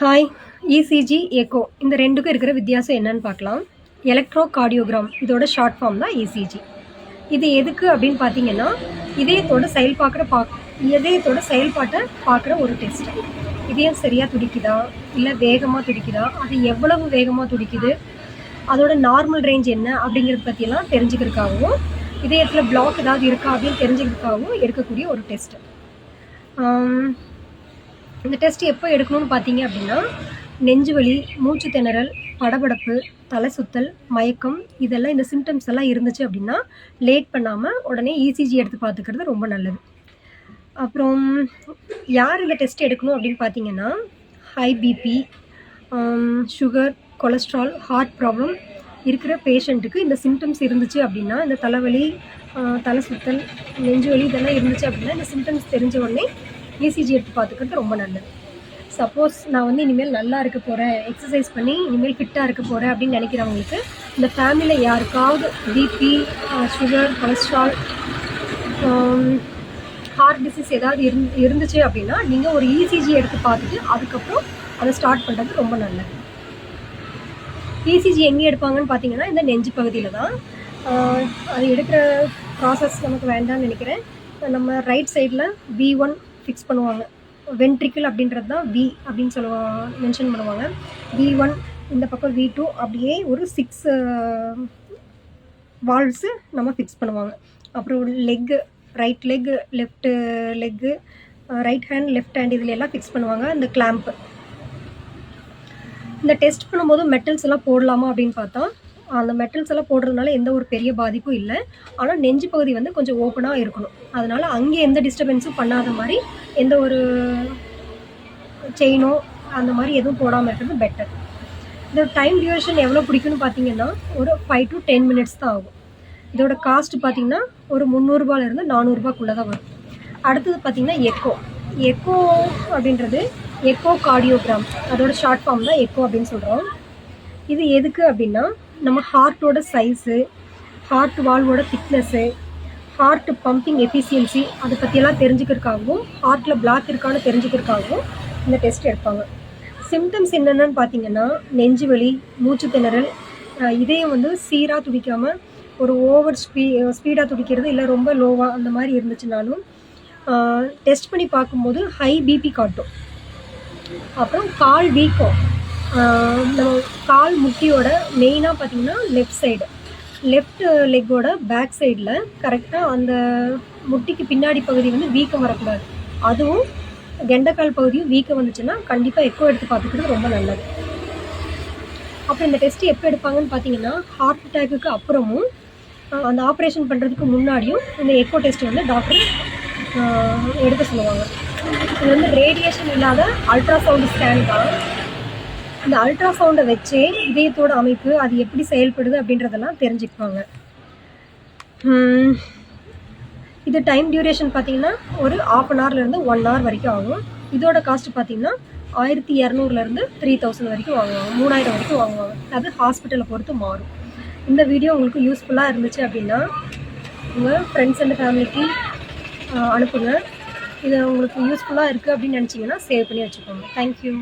Hi. ECG, echo இந்த ரெண்டுக்கும் இருக்கிற வித்தியாசம் என்னன்னு பார்க்கலாம். எலக்ட்ரோ கார்டியோகிராம் இதோட ஷார்ட் ஃபார்ம் தான் இசிஜி. இது எதுக்கு அப்படின்னு பார்த்தீங்கன்னா, இதயத்தோட செயல்பாட்டை பார்க்குற ஒரு டெஸ்ட். இதயம் சரியாக துடிக்குதா, இல்லை வேகமாக துடிக்குதா, அது எவ்வளவு வேகமாக துடிக்குது, அதோட நார்மல் ரேஞ்ச் என்ன அப்படிங்கிறத பற்றியெல்லாம் தெரிஞ்சுக்கிறதுக்காகவும், இதயத்தில் பிளாக் ஏதாவது இருக்கா அப்படின்னு தெரிஞ்சுக்கிறதுக்காகவும் எடுக்கக்கூடிய ஒரு டெஸ்ட்டு. இந்த டெஸ்ட் எப்போ எடுக்கணும்னு பார்த்தீங்க அப்படின்னா, நெஞ்சு வலி, மூச்சு திணறல், படபடப்பு, தலை சுத்தல், மயக்கம் இதெல்லாம் இந்த சிம்டம்ஸ் எல்லாம் இருந்துச்சு அப்படின்னா லேட் பண்ணாமல் உடனே இசிஜி எடுத்து பார்த்துக்கிறது ரொம்ப நல்லது. அப்புறம் யார் இந்த டெஸ்ட் எடுக்கணும் அப்படின்னு பார்த்தீங்கன்னா, high BP, sugar, cholesterol, heart problem இருக்கிற பேஷண்ட்டுக்கு இந்த சிம்டம்ஸ் இருந்துச்சு அப்படின்னா, இந்த தலைவலி, தலை சுத்தல், நெஞ்சு வலி இதெல்லாம் இருந்துச்சு அப்படின்னா இந்த சிம்டம்ஸ் தெரிஞ்ச உடனே இசிஜி எடுத்து பார்த்துக்கிறது ரொம்ப நல்லது. சப்போஸ் நான் இனிமேல் நல்லா இருக்க போகிறேன், எக்ஸசைஸ் பண்ணி இனிமேல் ஃபிட்டாக இருக்க போகிறேன் அப்படின்னு நினைக்கிறவங்களுக்கு, இந்த ஃபேமிலியில் யாருக்காவது BP, sugar, cholesterol, heart disease ஏதாவது இருந்துச்சு அப்படின்னா நீங்கள் ஒரு இசிஜி எடுத்து பார்த்துட்டு அதுக்கப்புறம் அதை ஸ்டார்ட் பண்ணுறது ரொம்ப நல்லது. இசிஜி எங்கே எடுப்பாங்கன்னு பார்த்தீங்கன்னா, இந்த நெஞ்சு பகுதியில் தான். அது எடுக்கிற ப்ராசஸ் நமக்கு வேண்டாம்னு நினைக்கிறேன். நம்ம ரைட் சைடில் V1 ஃபிக்ஸ் பண்ணுவாங்க. வென்ட்ரிக்கிள் அப்படின்றது தான் V அப்படின்னு மென்ஷன் பண்ணுவாங்க. V1 இந்த பக்கம் V2 அப்படியே ஒரு 6 வால்வ்ஸு நம்ம ஃபிக்ஸ் பண்ணுவாங்க. அப்புறம் leg, right leg, left leg, right hand, left hand இதில் எல்லாம் ஃபிக்ஸ் பண்ணுவாங்க. இந்த கிளாம்ப்பு. இந்த டெஸ்ட் பண்ணும்போது மெட்டல்ஸ் எல்லாம் போடலாமா அப்படின்னு பார்த்தா, அந்த மெட்டல்ஸ் எல்லாம் போடுறதுனால எந்த ஒரு பெரிய பாதிப்பும் இல்லை. ஆனால் நெஞ்சு பகுதி கொஞ்சம் ஓப்பனாக இருக்கணும். அதனால் அங்கே எந்த டிஸ்டர்பன்ஸும் பண்ணாத மாதிரி எந்த ஒரு செயினோ அந்த மாதிரி எதுவும் போடாமல் இருக்கிறது பெட்டர். இந்த டைம் டியூரேஷன் எவ்வளோ பிடிக்கும்னு பார்த்தீங்கன்னா, ஒரு 5 to 10 மினிட்ஸ் தான் ஆகும். இதோட காஸ்ட் பார்த்தீங்கன்னா ஒரு 300 ரூபாயிலிருந்து 400 ரூபாய்க்குள்ளே தான் வரும். அடுத்தது பார்த்தீங்கன்னா எக்கோ அப்படின்றது எக்கோ கார்டியோகிராம், அதோட ஷார்ட் ஃபார்ம் தான் எக்கோ அப்படின்னு சொல்கிறோம். இது எதுக்கு அப்படின்னா, நம்ம ஹார்ட்டோட சைஸு, ஹார்ட் வால்வோட திக்னஸ்ஸு, ஹார்ட் பம்பிங் எஃபிஷியன்சி அதை பற்றியெல்லாம் தெரிஞ்சுக்கிறதுக்காகவும், ஹார்ட்டில் பிளாக் இருக்கான்னு தெரிஞ்சுக்கிறதுக்காகவும் இந்த டெஸ்ட் எடுப்பாங்க. சிம்டம்ஸ் என்னென்னு பார்த்தீங்கன்னா, நெஞ்சு வலி, மூச்சு திணறல், இதயம் சீராக துடிக்காமல் ஒரு ஓவர் ஸ்பீடாக துடிக்கிறது, இல்லை ரொம்ப லோவாக அந்த மாதிரி இருந்துச்சுனாலும் டெஸ்ட் பண்ணி பார்க்கும்போது ஹை பிபி காட்டும். அப்புறம் கால் வீக்கம், நம்ம கால் முட்டியோட மெயினாக பார்த்திங்கன்னா லெஃப்ட் லெக்கோட பேக் சைடில் கரெக்டாக அந்த முட்டிக்கு பின்னாடி பகுதி வீக்கம் வரக்கூடாது. அதுவும் கெண்டைக்கால் பகுதியும் வீக்கம் வந்துச்சுன்னா கண்டிப்பாக எக்கோ எடுத்து பார்த்துக்கிறது ரொம்ப நல்லது. அப்புறம் இந்த டெஸ்ட்டு எப்போ எடுப்பாங்கன்னு பார்த்தீங்கன்னா, ஹார்ட் அட்டாக்குக்கு அப்புறமும் அந்த ஆப்ரேஷன் பண்ணுறதுக்கு முன்னாடியும் இந்த எக்கோ டெஸ்ட் டாக்டர் எடுக்க சொல்லுவாங்க. இது ரேடியேஷன் இல்லாத அல்ட்ராசவுண்ட் ஸ்கேன் தான். இந்த அல்ட்ராசவுண்டை வச்சே இதயத்தோட அமைப்பு அது எப்படி செயல்படுது அப்படின்றதெல்லாம் தெரிஞ்சுக்குவாங்க. இது டைம் டியூரேஷன் பார்த்தீங்கன்னா ஒரு 1/2 hourலேருந்து 1 hour வரைக்கும் ஆகும். இதோட காஸ்ட் பார்த்தீங்கன்னா 1200 3000 வரைக்கும் வாங்குவாங்க, 3000 வரைக்கும் வாங்குவாங்க. அது ஹாஸ்பிட்டலை பொறுத்து மாறும். இந்த வீடியோ உங்களுக்கு யூஸ்ஃபுல்லாக இருந்துச்சு அப்படின்னா உங்கள் ஃப்ரெண்ட்ஸ் அண்ட் ஃபேமிலிக்கு அனுப்புங்க. இது உங்களுக்கு யூஸ்ஃபுல்லாக இருக்குது அப்படின்னு நினச்சிங்கன்னா சேவ் பண்ணி வச்சுக்கோங்க. தேங்க்யூ.